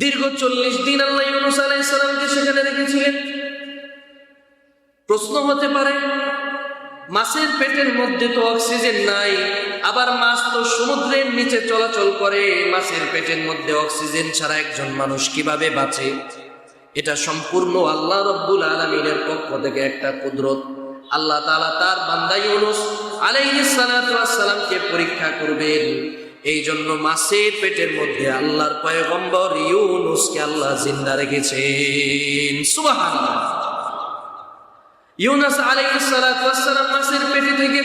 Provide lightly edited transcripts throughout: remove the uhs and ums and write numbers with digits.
দীর্ঘ 40 দিন আল্লাহ ইউনূস আলাইহিস সালামকে সেখানে রেখেছিলেন। প্রশ্ন হতে পারে, মাছের পেটের মধ্যে তো অক্সিজেন নাই, আবার মাছ তো সমুদ্রের নিচে চলাচল করে, মাছের পেটের মধ্যে অক্সিজেন ছাড়া একজন মানুষ কিভাবে বাঁচে? এটা সম্পূর্ণ আল্লাহ রাব্বুল আলামিনের পক্ষ থেকে একটা কুদরত। আল্লাহ তাআলা তার বান্দা ইউনূস আলাইহিস সালাতু ওয়াস সালামকে পরীক্ষা করবেন। এই জন্য মাছের পেটের মধ্যে আল্লাহর পয়গম্বর ইউনূসকে আল্লাহ জিন্দা রেখেছেন। সুবহানাল্লাহ। ইউনূস আলাইহিস সালাতু ওয়াস সালাম মাছের পেটে থেকে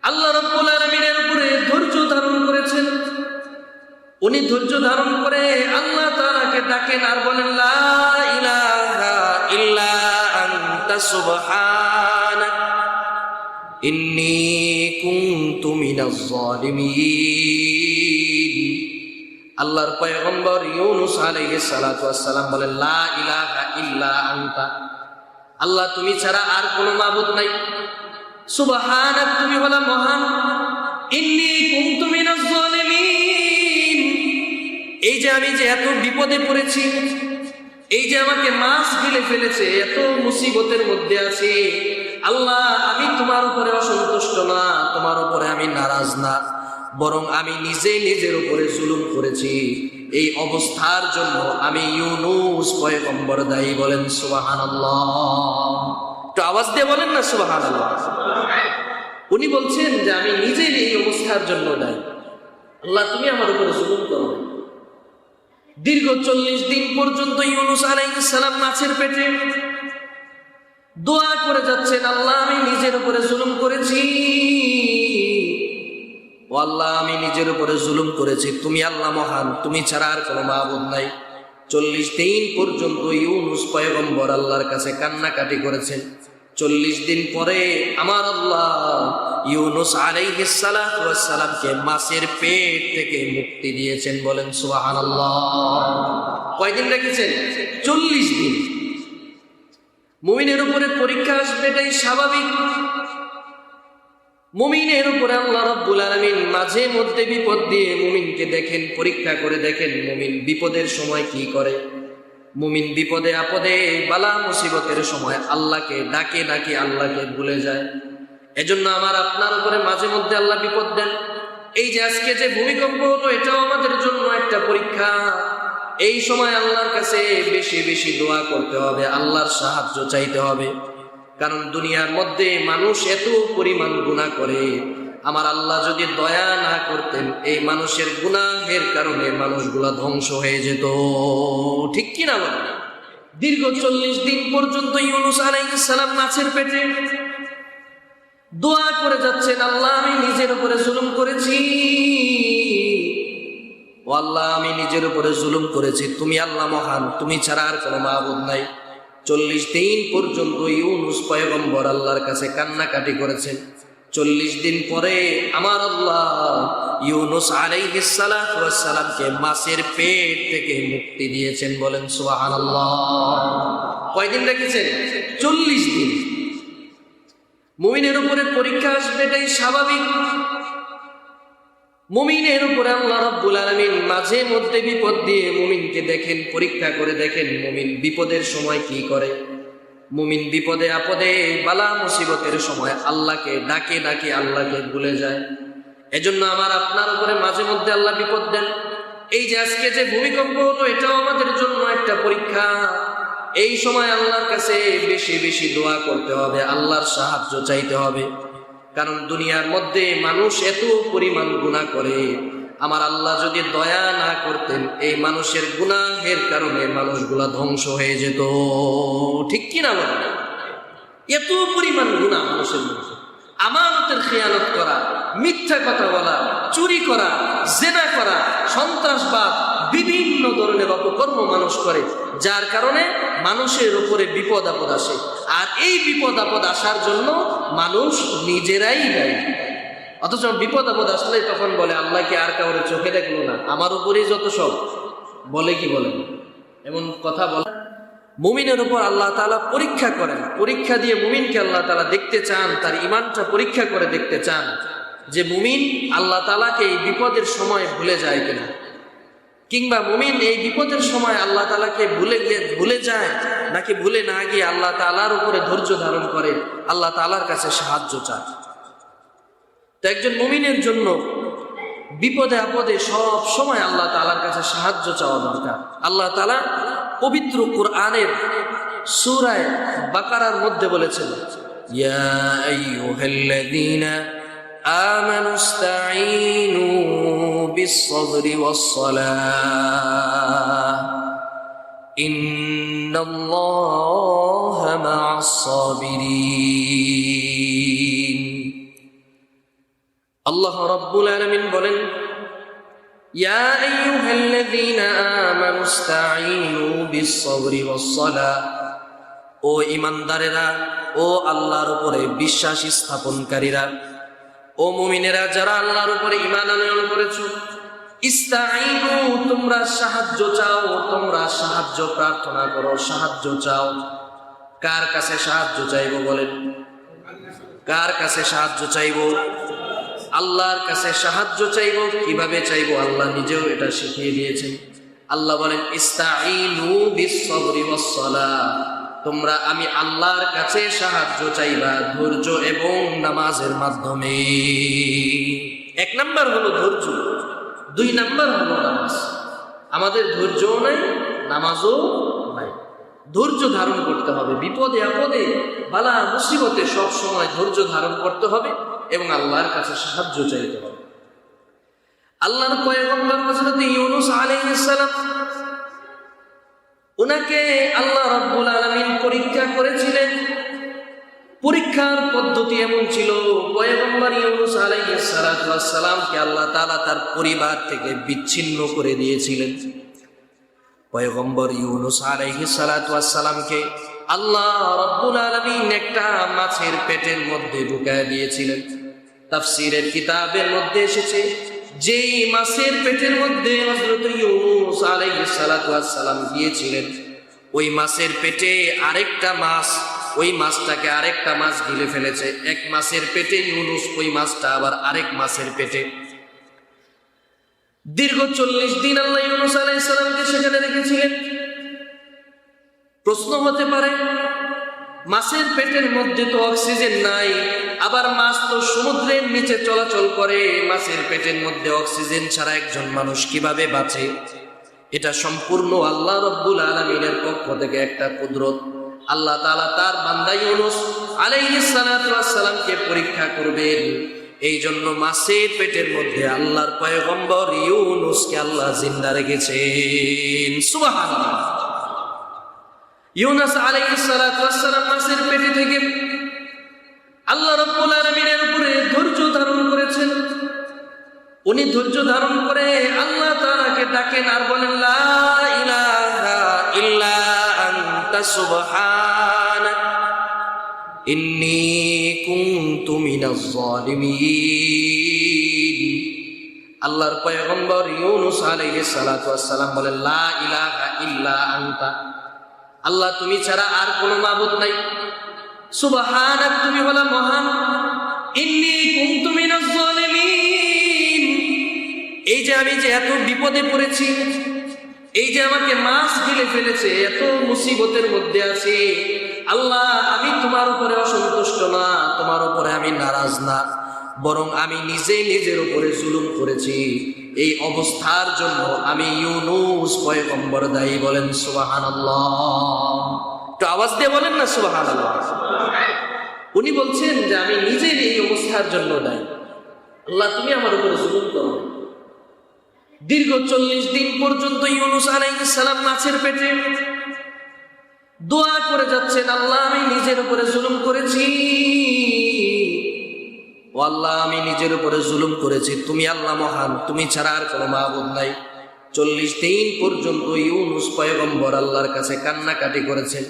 আল্লাহ রাব্বুল আলামিনের উপরে ধৈর্য ধারণ করেছেন। উনি ধৈর্য ধারণ করে আল্লাহ তাআলাকে ডাকেন আর বলেন, লা ইলাহা ইল্লা আনতা সুবহানাক ইন্নী কুনতু মিনাজ জালিমিন। আল্লাহর পয়গম্বর ইউনূস আলাইহিস সালাতু ওয়াস সালাম বলেন, লা ইলাহা ইল্লা আনতা, আল্লাহ তুমি ছাড়া আর কোনো মাবুদ নাই, সুবহানাক তুমি হলা মহান, ইন্নী কুনতু মিনাজ জালিমিন, এই যে আমি যে এত বিপদে পড়েছি, এই যে আমাকে মাছ গিলে ফেলেছে, এত মুসিবতের মধ্যে আছি, আল্লাহ আমি তোমার উপরে অসন্তুষ্ট না, তোমার উপরে আমি নারাজ না, বরং আমি নিজের উপরে জুলুম করেছি। এই অবস্থার জন্য আমি ইউনূস পয়গম্বর দায়ী। বলেন সুবহানাল্লাহ। একটু আওয়াজ দিয়ে বলেন না সুবহানাল্লাহ। উনি বলছেন যে আমি নিজের এই অবস্থার জন্য দায়ী, আল্লাহ তুমি আমার উপরে জুলুম করো। দীর্ঘ 40 দিন পর্যন্ত ইউনূস আলাইহিস সালাম মাছের পেটে দোয়া করে যাচ্ছেন, আল্লাহ আমি নিজের উপরে জুলুম করেছি, ও আল্লাহ আমি নিজের উপরে জুলুম করেছি, তুমি আল্লাহ মহান, তুমি ছাড়া আর কোনো মাবুদ নাই। 40 দিন পর্যন্ত ইউনূস পয়গম্বর আল্লাহর কাছে কান্নাকাটি করেছেন। 40 দিন পরে আমার আল্লাহ ইউনূস আলাইহিস সালাতু ওয়াস সালামকে মাছের পেট থেকে মুক্তি দিয়েছেন। বলেন সুবহানাল্লাহ। কয়দিন রেখেছেন? 40 দিন। মুমিনের উপরে পরীক্ষা আসবে, এটাই স্বাভাবিক। মুমিনের উপরে আল্লাহ রাব্বুল আলামিন মাঝে মধ্যে বিপদ দিয়ে মুমিনকে দেখেন, পরীক্ষা করে দেখেন মুমিন বিপদের সময় কি করে। মুমিন বিপদে আপদে বালা মুসিবতের সময় আল্লাহকে ডাকে নাকি আল্লাহকে ভুলে যায়। এজন্য আমার আপনার উপরে মাঝে মধ্যে আল্লাহ বিপদ দেন। এই যে আজকে যে ভূমিকম্প হলো, এটাও আমাদের জন্য একটা পরীক্ষা। এই সময় আল্লাহর কাছে বেশি বেশি দোয়া করতে হবে, আল্লাহর সাহায্য চাইতে হবে। কারণ দুনিয়ার মধ্যে মানুষ এত পরিমাণ গুনাহ করে, আমার আল্লাহ যদি দয়া না করতেন এই মানুষের গুনাহের কারণে মানুষগুলা ধ্বংস হয়ে যেত। ঠিক কি না বলেন? দীর্ঘ 40 দিন পর্যন্ত ইউনূস আলাইহিস সালাম মাছের পেটে দোয়া করে যাচ্ছেন, আল্লাহ আমি নিজের উপরে জুলুম করেছি, ও আল্লাহ আমি নিজের উপরে জুলুম করেছি, তুমি আল্লাহ মহান, তুমি ছাড়া আর কোনো মাবুদ নাই। 40 দিন পর্যন্ত ইউনূস পয়গম্বর আল্লাহর কাছে কান্নাকাটি করেছেন। 40 দিন পরে আমার আল্লাহ ইউনূস আলাইহিস সালাতু ওয়াস সালামকে মাছের পেট থেকে মুক্তি দিয়েছেন। বলেন সুবহানাল্লাহ। কয়দিন রেখেছেন? 40 দিন। মুমিনের উপরে পরীক্ষা আসবে, এটাই স্বাভাবিক। মুমিনের উপরে আল্লাহ রাব্বুল আলামিন মাঝে মধ্যে বিপদ দিয়ে মুমিনকে দেখেন, পরীক্ষা করে দেখেন মুমিন বিপদের সময় কি করে। মুমিন বিপদে আপদে বালা মুসিবতের সময় আল্লাহকে ডাকে নাকি আল্লাহকে ভুলে যায়। এজন্য আমার আপনার উপরে মাঝে মধ্যে আল্লাহ বিপদ দেন। এই যে আজকে যে ভূমিকম্প হলো, এটাও আমাদের জন্য একটা পরীক্ষা। এই সময় আল্লাহর কাছে বেশি বেশি দোয়া করতে হবে, আল্লাহর সাহায্য চাইতে হবে। কারণ দুনিয়ার মধ্যে মানুষ এত পরিমাণ গুনাহ করে, আমার আল্লাহ যদি দয়া না করতেন এই মানুষের গুনাহের কারণে মানুষগুলা ধ্বংস হয়ে যেত। ঠিক কি না বলেন? এত পরিমাণ গুনাহ মানুষের মধ্যে, আমানতের খেয়ানত করা, মিথ্যা কথা বলা, চুরি করা, জেনা করা, সন্ত্রাসবাদ, বিভিন্ন ধরনের অপকর্ম মানুষ করে, যার কারণে মানুষের উপরে বিপদ আপদ আসে। আর এই বিপদ আপদ আসার জন্য মানুষ নিজেরাই দায়ী। অথচ বিপদ আপদ আসলে তখন বলে আল্লাহ কি আর কাউরে চোখে দেখলো না, আমার উপরেই যত সব। বলে কি বলেন? এমন কথা বলে। মুমিনের উপর আল্লাহ তাআলা পরীক্ষা করেন, পরীক্ষা দিয়ে মুমিনকে আল্লাহ তাআলা দেখতে চান, তার ঈমানটা পরীক্ষা করে দেখতে চান যে মুমিন আল্লাহ তাআলাকে এই বিপদের সময় ভুলে যায় কিনা। কিংবা মুমিন এই বিপদের সময় আল্লাহ তাআলাকে ভুলে যায়, নাকি ভুলে না গিয়ে আল্লাহ তাআলার উপরে ধৈর্য ধারণ করে আল্লাহ তাআলার কাছে সাহায্য চায়? তো একজন মুমিনের জন্য বিপদে আপদে সব সময় আল্লাহ তাআলার কাছে সাহায্য চাওয়া দরকার। আল্লাহ তাআলা পবিত্র কুরআনের সূরা বাকারার মধ্যে বলেছেন, ইয়া আইয়ুহাল্লাযীনা আমানু ইসতাঈনু বিস-সাবরি ওয়াস-সালাহ ইন্নাল্লাহা মা'আস-সাবিরিন। আল্লাহ রাব্বুল আলামিন বলেন, ইয়া আইয়ুহাল্লাযীনা আমানু ইসতাঈনু বিস-সাবরি ওয়াস-সালাহ, ও ঈমানদারেরা, ও আল্লাহর উপরে বিশ্বাস স্থাপনকারীরা, ও মুমিনেরা যারা আল্লাহর উপরে ঈমান আনয়ন করেছো, ইসতাঈনু, তোমরা সাহায্য চাও, তোমরা সাহায্য প্রার্থনা করো, সাহায্য চাও। কার কাছে সাহায্য চাইবো বলেন? কার কাছে সাহায্য চাইবো? আল্লাহর কাছে সাহায্য চাইবো। কিভাবে চাইবো? আল্লাহ নিজেও এটা শিখিয়ে দিয়েছেন। আল্লাহ বলেন, ইসতাঈনু বিস-সাবরি ওয়াস-সালাহ, তোমরা আমি আল্লাহর কাছে সাহায্য চাইবা ধৈর্য এবং নামাজের মাধ্যমে। এক নাম্বার হলো ধৈর্য, দুই নাম্বার হলো নামাজ। আমাদের ধৈর্যও নাই, নামাজও নাই। ধৈর্য ধারণ করতে হবে, বিপদে আপদে বালা মুসিবতে সব সময় ধৈর্য ধারণ করতে হবে এবং আল্লাহর কাছে সাহায্য চাইতে হবে। আল্লাহর পয়গম্বর হযরত ইউনূস আলাইহিস সালাম, ওনাকে আল্লাহ রাব্বুল আলামিন পরীক্ষা করেছিলেন। পরীক্ষার পদ্ধতি এমন ছিল, পয়গম্বর ইউনূস আলাইহিস সালামকে আল্লাহ তাআলা তার পরিবার থেকে বিচ্ছিন্ন করে দিয়েছিলেন। পয়গম্বর ইউনূস আলাইহিস সালামকে আল্লাহ রাব্বুল আলামিন একটা মাছের পেটের মধ্যে ঢুকায় দিয়েছিলেন। তাফসীরের কিতাবের মধ্যে এসেছে, যেই মাছের পেটের মধ্যে হযরত ইউনূস আলাইহিস সালাম গিয়েছিলেন, ওই মাছের পেটে আরেকটা মাছ, ওই মাছটাকে আরেকটা মাছ গিলে ফেলেছে। এক মাছের পেটে ইউনূস, ওই মাছটা আবার আরেক মাছের পেটে। দীর্ঘ 40 দিন আল্লাহ ইউনূস আলাইহিস সালামকে সেখানে রেখেছিলেন। প্রশ্ন হতে পারে, মাছের পেটের মধ্যে তো অক্সিজেন নাই, আবার মাছ তো সমুদ্রের নিচে চলাচল করে, মাছের পেটের মধ্যে অক্সিজেন ছাড়া একজন মানুষ কিভাবে বাঁচে? এটা সম্পূর্ণ আল্লাহ রাব্বুল আলামিনের পক্ষ থেকে একটা কুদরত। আল্লাহ তাআলা তার বান্দা ইউনূস আলাইহিস সালামকে পরীক্ষা করবেন, এই জন্য মাছের পেটের মধ্যে আল্লাহর পয়গম্বর ইউনূসকে আল্লাহ জিন্দা রেখেছেন। সুবহানাল্লাহ। ইউনূস আলাইহিস সালাম মাছের পেটে থেকে আল্লাহ রাব্বুল আলামিনের উপরে ধৈর্য ধারণ করেছেন। উনি ধৈর্য ধারণ করে আল্লাহ তাআলাকে ডাকেন আর বলেন, লা ইলাহা ইল্লা আনতা সুবহানাক ইন্নী কুনতু মিনাজ জালিমিন। আল্লাহর পয়গম্বর ইউনূস আলাইহিস সালাম বলেন, লা ইলাহা ইল্লা আনতা, আল্লাহ তুমি ছাড়া আর কোনো মাবুদ নাই, সুবহানাক, তুমি হলো মহান, ইন্নী কুনতু মিনাজ জালিমিন, এই যে আমি যে এত বিপদে পড়েছি, এই যে আমাকে মাছ গিলে ফেলেছে, এত মুসিবতের মধ্যে আছি, আল্লাহ আমি তোমার উপরে অসন্তুষ্ট না, তোমার উপরে আমি নারাজ না, বরং আমি নিজে নিজের উপরে জুলুম করেছি। এই অবস্থার জন্য আমি ইউনূস পয়গম্বর দায়ী। বলেন সুবহানাল্লাহ। একটু আওয়াজ দিয়ে বলেন না সুবহানাল্লাহ। উনি বলছেন যে আমি নিজে এই অবস্থার জন্য দায়ী, আল্লাহ তুমি আমার উপরে জুলুম করো। দীর্ঘ 40 দিন পর্যন্ত ইউনূস আলাইহিস সালাম মাছের পেটে দোয়া করে যাচ্ছেন, আল্লাহ আমি নিজের উপরে জুলুম করেছি, ও আল্লাহ আমি নিজের উপরে জুলুম করেছি, তুমি আল্লাহ মহান, তুমি ছাড়া আর কোনো মাবুদ নাই। 40 দিন পর্যন্ত ইউনূস পয়গম্বর আল্লাহর কাছে কান্নাকাটি করেছেন।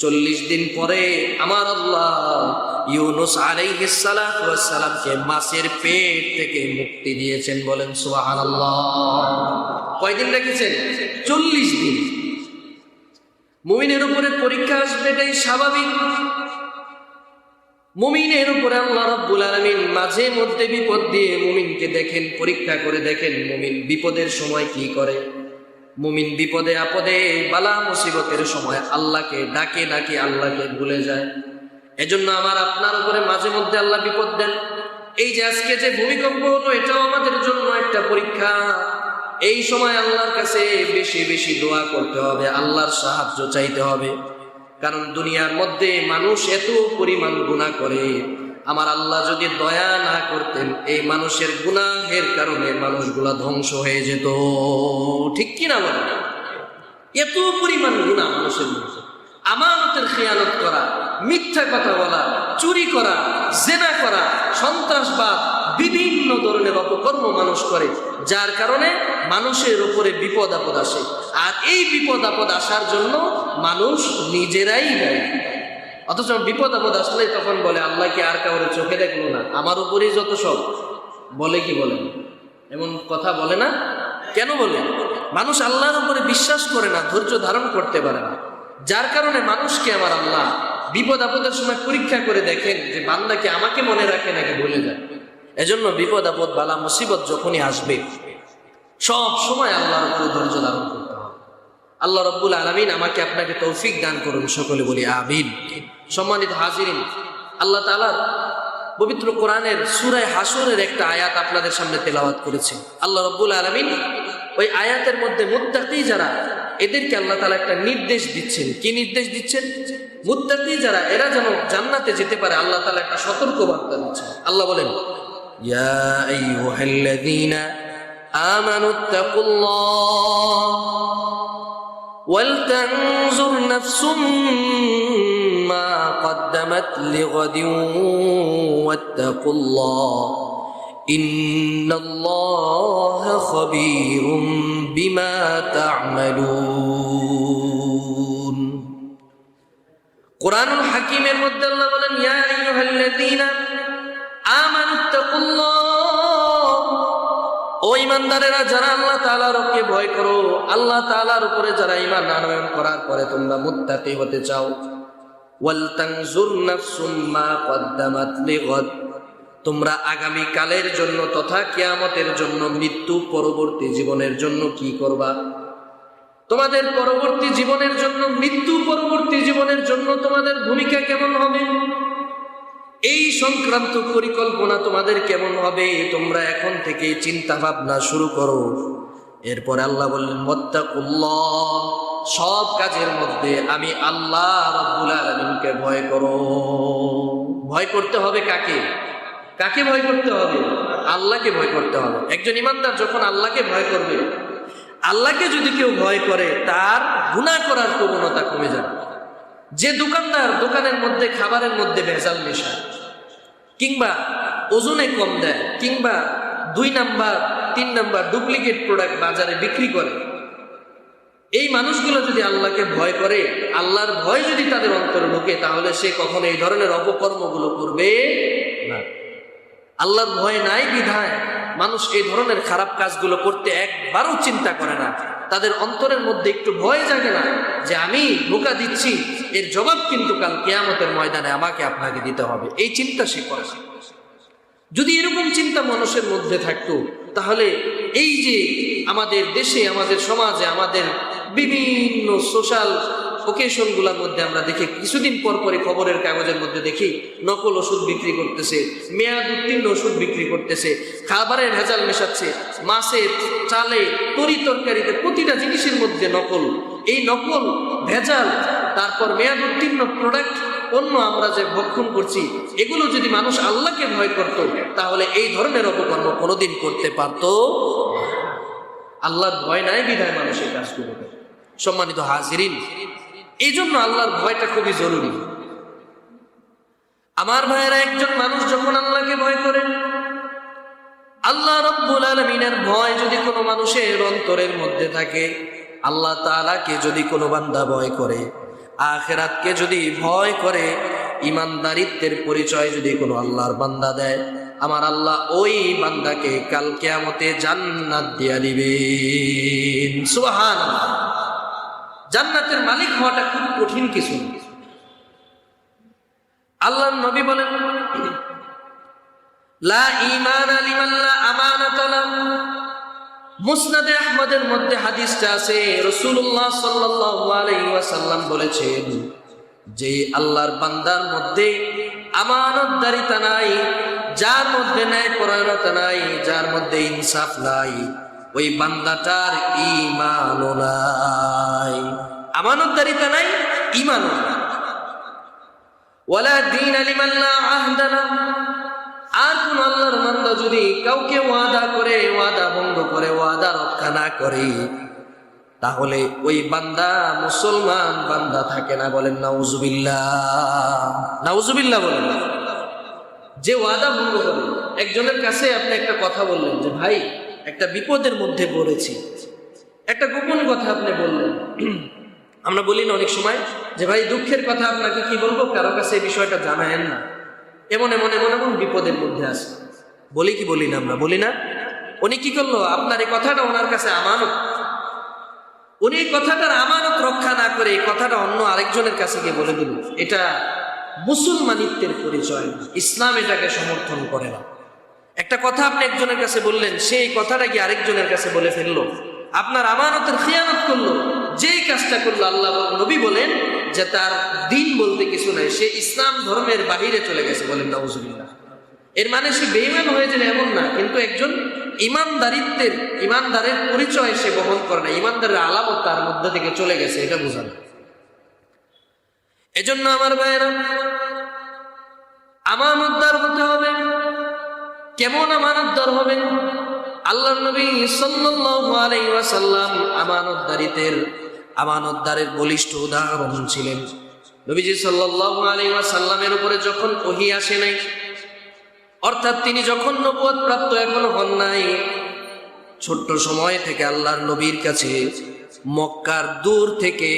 40 দিন পরে আমার আল্লাহ ইউনূস আলাইহিস সালামকে মাছের পেট থেকে মুক্তি দিয়েছেন। বলেন সুবহানাল্লাহ। কয়দিন রেখেছেন? 40 দিন। মুমিনের উপরে পরীক্ষা আসবে, এটাই স্বাভাবিক। মুমিনের উপরে আল্লাহ রাব্বুল আলামিন মাঝে মধ্যে বিপদ দিয়ে মুমিনকে দেখেন, পরীক্ষা করে দেখেন মুমিন বিপদের সময় কি করে। মুমিন বিপদে আপদে বালা মুসিবতের সময় আল্লাহকে ডাকে ডাকে আল্লাহকে ভুলে যায়। এজন্য আমার আপনার উপরে মাঝে মধ্যে আল্লাহ বিপদ দেন। এই যে আজকে যে ভূমিকম্প হলো, এটাও আমাদের জন্য একটা পরীক্ষা। এই সময় আল্লাহর কাছে বেশি বেশি দোয়া করতে হবে, আল্লাহর সাহায্য চাইতে হবে। কারণ দুনিয়ার মধ্যে মানুষ এত পরিমাণ গুনাহ করে, আমার আল্লাহ যদি দয়া না করতেন এই মানুষের গুনাহের কারণে মানুষগুলা ধ্বংস হয়ে যেত। ঠিক কিনা বলেন? এত পরিমাণ গুনাহ মানুষের মধ্যে, আমানতের খেয়ানত করা, মিথ্যা কথা বলা, চুরি করা, জেনা করা, সন্ত্রাসবাদ, বিভিন্ন ধরনের অপকর্ম মানুষ করে, যার কারণে মানুষের উপরে বিপদ আপদ আসে। আর এই বিপদ আপদ আসার জন্য মানুষ নিজেরাই দায়ী। অথচ বিপদ আপদ আসলে তখন বলে আল্লাহ কি আর কাউরে চোখে দেখলো না, আমার উপরেই যত সব। বলে কি বলেন? এমন কথা বলে না? কেন বলে? মানুষ আল্লাহর উপরে বিশ্বাস করে না, ধৈর্য ধারণ করতে পারে না, যার কারণে মানুষকে আমার আল্লাহ বিপদ আপদের সময় পরীক্ষা করে দেখেন যে বান্দাকে আমাকে মনে রাখে নাকি ভুলে যায়। এজন্য বিপদ আপদ বালা মুসিবত যখনই আসবে সব সময় আল্লাহর উপরে ধৈর্য ধারণ করতে হবে। আল্লাহ রাব্বুল আলামিন আমাকে আপনাকে তৌফিক দান করুন, সকলে বলি আমিন। সম্মানিত হাজিরিন, আল্লাহ তাআলার পবিত্র কোরআনের সূরা হাশরের একটা আয়াত আপনাদের সামনে তেলাওয়াত করেছি। আল্লাহ রাব্বুল আলামিন ওই আয়াতের মধ্যে মুত্তাকি যারা, এদেরকে আল্লাহ তাআলা একটা নির্দেশ দিচ্ছেন। কি নির্দেশ দিচ্ছেন? মুত্তাকি যারা, এরা যেন জান্নাতে যেতে পারে আল্লাহ তাআলা একটা সতর্ক বার্তা দিচ্ছেন। আল্লাহ বলেন, ইয়া আইয়ুহাল্লাযীনা আমানুত্তাকুল্লাহ ওয়ালতানজুর নাফসুম মা কদ্দামাত লিগাদিন ওয়াত্তাকুল্লাহ ইন্নাল্লাহা খাবীরুম বিমা তা'মালুন। কোরআনুল হাকিমের মধ্যে আল্লাহ বলেন, ইয়া আইয়ুহাল্লাযীনা আমানুত্তাকুল্লাহ, ও ঈমানদারেরা যারা আল্লাহ তাআলারকে ভয় করো, আল্লাহ তাআলার উপরে যারা ঈমান আনয়ন করার পরে তোমরা মুত্তাকি হতে চাও। ওয়াল তানজুর নাফসুম মা কদ্দামাত লিগাদ, তোমরা আগামী কালের জন্য তথা কিয়ামতের জন্য, মৃত্যু পরবর্তী জীবনের জন্য কি করবা। তোমাদের পরবর্তী জীবনের জন্য, মৃত্যু পরবর্তী জীবনের জন্য তোমাদের ভূমিকা কেমন হবে, এই সংক্রান্ত পরিকল্পনা তোমাদের কেমন হবে, তোমরা এখন থেকে চিন্তা ভাবনা শুরু করো। এরপর আল্লাহ বললেন, মুত্তাকুল্লাহ, সব কাজের মধ্যে আমি আল্লাহ রাব্বুল আলামিনকে ভয় করো। ভয় করতে হবে কাকে? কাকে ভয় করতে হবে? আল্লাহকে ভয় করতে হবে। একজন ইমানদার যখন আল্লাহকে ভয় করবে, আল্লাহকে যদি কেউ ভয় করে তার গুনাহ করার প্রবণতা কমে যাবে। যে দোকানদার দোকানের মধ্যে খাবারের মধ্যে ভেজাল মেশায়, কিংবা ওজনে কম দেয়, কিংবা 2 নাম্বার 3 নাম্বার ডুপ্লিকেট প্রোডাক্ট বাজারে বিক্রি করে, এই মানুষগুলো যদি আল্লাহকে ভয় করে, আল্লাহর ভয় যদি তাদের অন্তরে ঢোকে, তাহলে সে কখনো এই ধরনের অপকর্মগুলো করবে না। আল্লাহর ভয় নাই বিধায় মানুষ এই ধরনের খারাপ কাজগুলো করতে একবারও চিন্তা করে না। তাদের অন্তরের মধ্যে একটু ভয় জাগে না যে আমি ধোঁকা দিচ্ছি, এর জবাব কিন্তু কাল কিয়ামতের ময়দানে আমাকে আপনাকে দিতে হবে। এই চিন্তা সে করে। যদি এরকম চিন্তা মানুষের মধ্যে থাকতো, তাহলে এই যে আমাদের দেশে, আমাদের সমাজে, আমাদের বিভিন্ন সোশ্যাল ওকেশনগুলোর মধ্যে আমরা দেখি, কিছুদিন পর পরই খবরের কাগজের মধ্যে দেখি নকল ওষুধ বিক্রি করতেছে, মেয়াদ উত্তীর্ণ ওষুধ বিক্রি করতেছে, খাবারের ভেজাল মেশাচ্ছে, মাছে, চালে, তরি তরকারিতে, প্রতিটা জিনিসের মধ্যে নকল। এই নকল, ভেজাল, তারপর মেয়াদ উত্তীর্ণ প্রোডাক্ট পণ্য আমরা যে ভক্ষণ করছি, এগুলো যদি মানুষ আল্লাহকে ভয় করত, তাহলে এই ধরনের অপকর্ম কোনোদিন করতে পারত। আল্লাহর ভয় নাই বিধায় মানুষ এই কাজগুলো করে। সম্মানিত হাজিরিন, এই জন্য আল্লাহর ভয়টা খুবই জরুরি। আমার ভাইয়েরা, একজন মানুষ যখন আল্লাহকে ভয় করে, আল্লাহ রাব্বুল আলামিনের ভয় যদি কোনো মানুষের অন্তরের মধ্যে থাকে, আল্লাহ তাআলাকে যদি কোনো বান্দা ভয় করে, আখিরাতকে যদি ভয় করে, ইমানদারিত্বের পরিচয় যদি কোনো আল্লাহর বান্দা দেয়, আমার আল্লাহ ওই বান্দাকে কাল কিয়ামতে জান্নাত দিয়া দিবেন। সুবহানাল্লাহ। জান্নাতের মালিক হওয়াটা খুব কঠিন কিছু। আল্লাহর নবী বলেন, লা ঈমানা লিমান লা আমানাতা লাহু, মুসনাদে আহমদের মধ্যে হাদিসটা আছে, রাসূলুল্লাহ সাল্লাল্লাহু আলাইহি ওয়াসাল্লাম বলেছেন যে আল্লাহর বান্দার মধ্যে আমানতদারিতা নাই, যার মধ্যে ন্যায়পরায়ণতা নাই, যার মধ্যে ইনসাফ নাই, ওই বান্দাটার ঈমানও নাই। আমানতদারিতা নাই, ঈমানও নাই। ওয়ালা দীন লিমান লা আহদা লা, আর কোন আল্লাহর বান্দা যদি কাউকে ওয়াদা করে, ওয়াদা ভঙ্গ করে, ওয়াদা রক্ষা না করে, তাহলে ওই বান্দা মুসলমান বান্দা থাকে না। বলেন নাউজুবিল্লাহ, নাউজুবিল্লাহ বলেন। যে ওয়াদা ভঙ্গ করে, একজনের কাছে আপনি একটা কথা বললেন যে ভাই একটা বিপদের মধ্যে পড়েছি, একটা গোপন কথা আপনি বললেন। আমরা বলি না অনেক সময় যে ভাই দুঃখের কথা আপনাকে কি বলবো, কারো কাছে এই বিষয়টা জানায়েন না, এমন এমন এমন এমন বিপদের মধ্যে আছে। বলি কি বলি না? আমরা বলি না? উনি কি করলো, আপনার এই কথাটা ওনার কাছে আমানত, উনি এই কথাটার আমানত রক্ষা না করে এই কথাটা অন্য আরেকজনের কাছে গিয়ে বলে দিল। এটা মুসলমানিত্বের পরিচয় না, ইসলাম এটাকে সমর্থন করে না। একটা কথা আপনি একজনের কাছে বললেন, সেই কথাটা গিয়ে আরেকজনের কাছে বলে ফেললো, আপনার আমানতের খিয়ানত করলো। যেই কাজটা করলো আল্লাহ নবী বলেন যে তার দিন বলতে কিছু নাই, সে ইসলাম ধর্মের বাহিরে চলে গেছে। বলেন নাউজুবিল্লাহ। এর মানে সে বেঈমান হয়ে যাবে এমন না, কিন্তু একজন ইমানদারের পরিচয় সে বহন করে না, ইমানদারের আলামত তার মধ্যে থেকে চলে গেছে, এটা বোঝানো। এজন্য আমার ভাইয়েরা, আমানতদার হতে হবে। কেমন আমানতদার হবেন? আল্লাহর নবী সাল্লাল্লাহু আলাইহি ওয়াসাল্লাম আমানতদারের বলিষ্ঠ উদাহরণ ছিলেন। নবীজি সাল্লাল্লাহু আলাইহি ওয়াসাল্লামের উপরে যখন ওহী আসে নাই, অর্থাৎ তিনি যখন নবুয়ত প্রাপ্ত এখনো হন নাই, ছোট্ট সময় থেকে আল্লাহর নবীর কাছে মক্কার দূর থেকে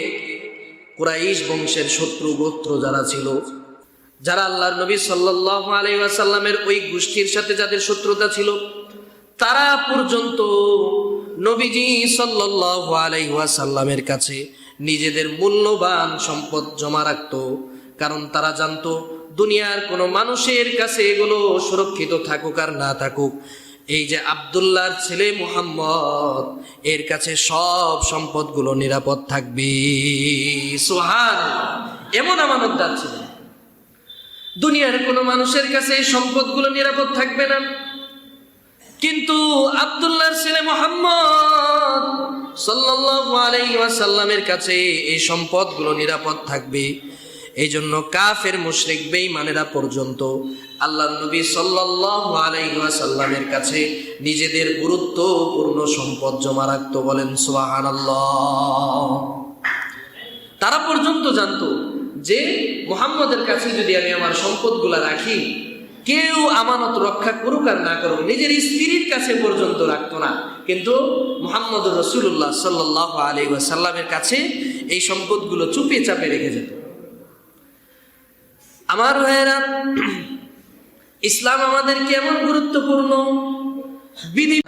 কুরাইশ বংশের শত্রু গোত্র যারা ছিল, যারা আল্লাহর নবী সাল্লাল্লাহু আলাইহি ওয়াসাল্লামের ওই গোষ্ঠীর সাথে যাদের শত্রুতা ছিল, তারা পর্যন্ত নবীজি সাল্লাল্লাহু আলাইহি ওয়াসাল্লামের কাছে নিজেদের মূল্যবান সম্পদ জমা রাখত। কারণ তারা জানতো দুনিয়ার কোনো মানুষের কাছে এগুলো সুরক্ষিত থাকুক আর না থাকুক, এই যে আব্দুল্লাহর ছেলে মুহাম্মদ, এর কাছে সব সম্পদগুলো নিরাপদ থাকবে। সুবহানাল্লাহ। এমন আমানতদার ছিলেন, দুনিয়ার কোনো মানুষের কাছে এই সম্পদগুলো নিরাপদ থাকবে না, কিন্তু আব্দুল্লাহর ছেলে মুহাম্মদ সাল্লাল্লাহু আলাইহি ওয়াসাল্লামের কাছে এই সম্পদগুলো নিরাপদ থাকবে। এই জন্য কাফের মুশরিক বেঈমানেরা পর্যন্ত আল্লাহর নবী সাল্লাল্লাহু আলাইহি ওয়াসাল্লামের কাছে নিজেদের গুরুত্বপূর্ণ সম্পদ জমা রাখত। বলেন সুবহানাল্লাহ। তারা পর্যন্ত জানতো যে মুহাম্মদের কাছে যদি আমি আমার সম্পদগুলা রাখি, কেউ আমানত রক্ষা করুক আর না করুক, নিজের স্ত্রীর কাছে পর্যন্ত রাখতো না, কিন্তু মুহাম্মদুর রাসূলুল্লাহ সাল্লাল্লাহু আলাইহি ওয়াসাল্লামের কাছে এই সম্পদগুলো চুপে চাপে রেখে যেত। আমার ভাইয়েরা, ইসলাম আমাদের কেমন গুরুত্বপূর্ণ বিধি